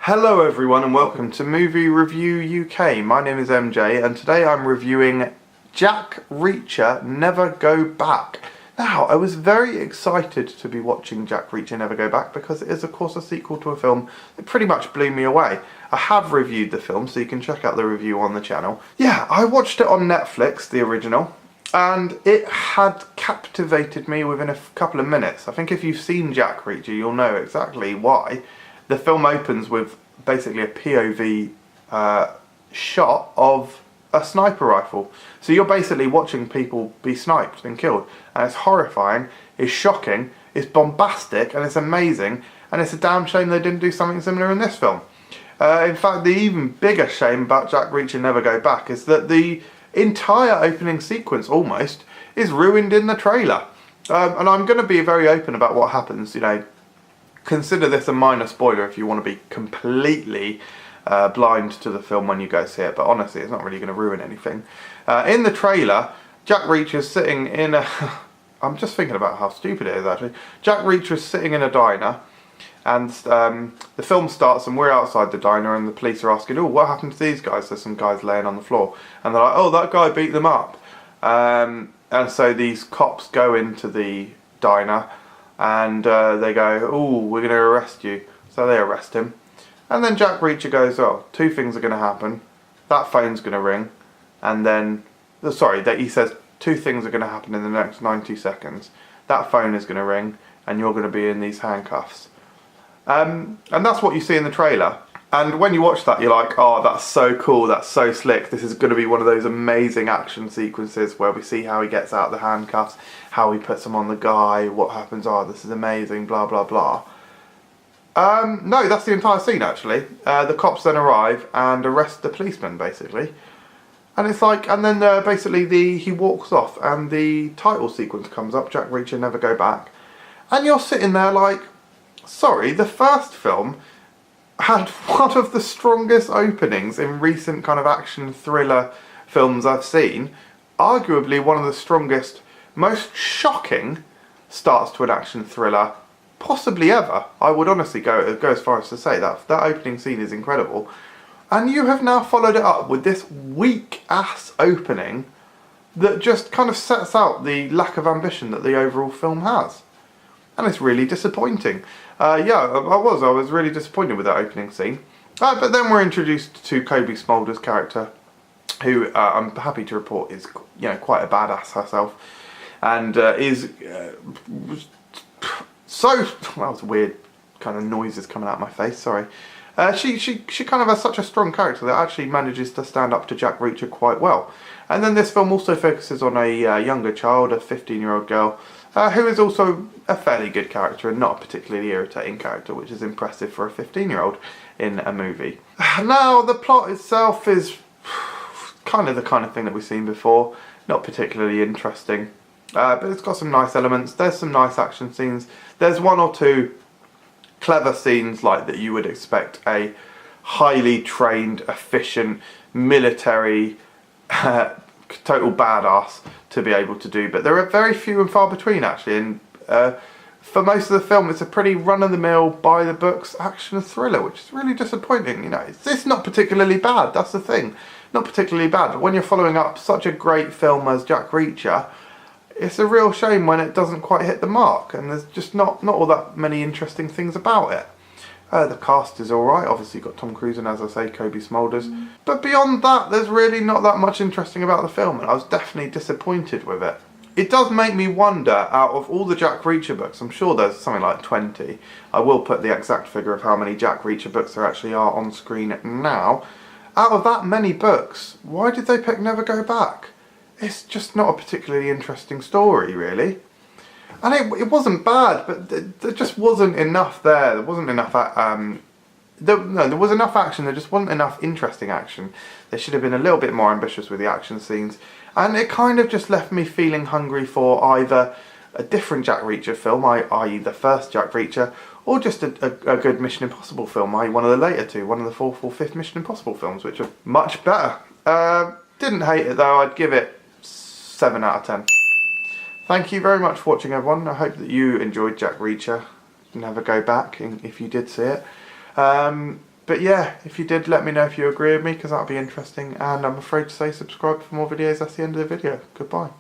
Hello everyone and welcome to Movie Review UK. My name is MJ and today I'm reviewing Jack Reacher Never Go Back. Now, I was very excited to be watching Jack Reacher Never Go Back because it is of course a sequel to a film that pretty much blew me away. I have reviewed the film, so you can check out the review on the channel. Yeah, I watched it on Netflix, the original, and it had captivated me within a couple of minutes. I think if you've seen Jack Reacher, you'll know exactly why. The film opens with basically a POV shot of a sniper rifle. So you're basically watching people be sniped and killed. And it's horrifying, it's shocking, it's bombastic, and it's amazing. And it's a damn shame they didn't do something similar in this film. In fact, the even bigger shame about Jack Reacher Never Go Back is that the entire opening sequence, almost, is ruined in the trailer. And I'm going to be very open about what happens, you know. Consider this a minor spoiler if you want to be completely blind to the film when you go see it, but honestly it's not really going to ruin anything. In the trailer, Jack Reacher's sitting in a... I'm just thinking about how stupid it is actually. Jack Reacher's sitting in a diner and the film starts and we're outside the diner and the police are asking, oh, what happened to these guys? There's some guys laying on the floor. And they're like, oh, that guy beat them up. And so these cops go into the diner and they go, oh, we're going to arrest you. So they arrest him. And then Jack Reacher goes, oh, two things are going to happen. That phone's going to ring. And then, he says two things are going to happen in the next 90 seconds. That phone is going to ring and you're going to be in these handcuffs. And that's what you see in the trailer. And when you watch that, you're like, oh, that's so cool, that's so slick. This is going to be one of those amazing action sequences where we see how he gets out the handcuffs, how he puts them on the guy, what happens, oh, this is amazing, blah, blah, blah. No, that's the entire scene, actually. The cops then arrive and arrest the policeman, basically. And it's like, and then basically he walks off and the title sequence comes up, Jack Reacher Never Go Back. And you're sitting there like, sorry, the first film had one of the strongest openings in recent kind of action thriller films I've seen. Arguably one of the strongest, most shocking starts to an action thriller possibly ever. I would honestly go as far as to say that opening scene is incredible. And you have now followed it up with this weak ass opening that just kind of sets out the lack of ambition that the overall film has. And it's really disappointing. Yeah, I was really disappointed with that opening scene. But then we're introduced to Cobie Smulders' character, who I'm happy to report is, you know, quite a badass herself, and is so... Well, that was weird kind of noises coming out of my face. Sorry. She kind of has such a strong character that actually manages to stand up to Jack Reacher quite well. And then this film also focuses on a younger child, a 15-year-old girl, who is also a fairly good character and not a particularly irritating character, which is impressive for a 15-year-old in a movie. Now, the plot itself is kind of the kind of thing that we've seen before, not particularly interesting, but it's got some nice elements. There's some nice action scenes. There's one or two clever scenes like that you would expect a highly trained, efficient, military, total badass to be able to do, but there are very few and far between actually, and for most of the film it's a pretty run-of-the-mill, by-the-books action thriller, which is really disappointing. You know, it's not particularly bad, that's the thing, not particularly bad, but when you're following up such a great film as Jack Reacher, it's a real shame when it doesn't quite hit the mark, and there's just not all that many interesting things about it. The cast is alright, obviously you've got Tom Cruise and, as I say, Cobie Smulders. But beyond that, there's really not that much interesting about the film, and I was definitely disappointed with it. It does make me wonder, out of all the Jack Reacher books, I'm sure there's something like 20. I will put the exact figure of how many Jack Reacher books there actually are on screen now. Out of that many books, why did they pick Never Go Back? It's just not a particularly interesting story, really. And it wasn't bad, but there just wasn't enough there. There wasn't enough... there was enough action, there just wasn't enough interesting action. They should have been a little bit more ambitious with the action scenes. And it kind of just left me feeling hungry for either a different Jack Reacher film, i.e. the first Jack Reacher, or just a good Mission Impossible film, i.e. one of the later two, one of the fourth or fifth Mission Impossible films, which are much better. Didn't hate it though, I'd give it 7 out of 10. Thank you very much for watching, everyone. I hope that you enjoyed Jack Reacher Never Go Back, if you did see it. But yeah, if you did, let me know if you agree with me, because that'd be interesting. And I'm afraid to say subscribe for more videos. That's the end of the video. Goodbye.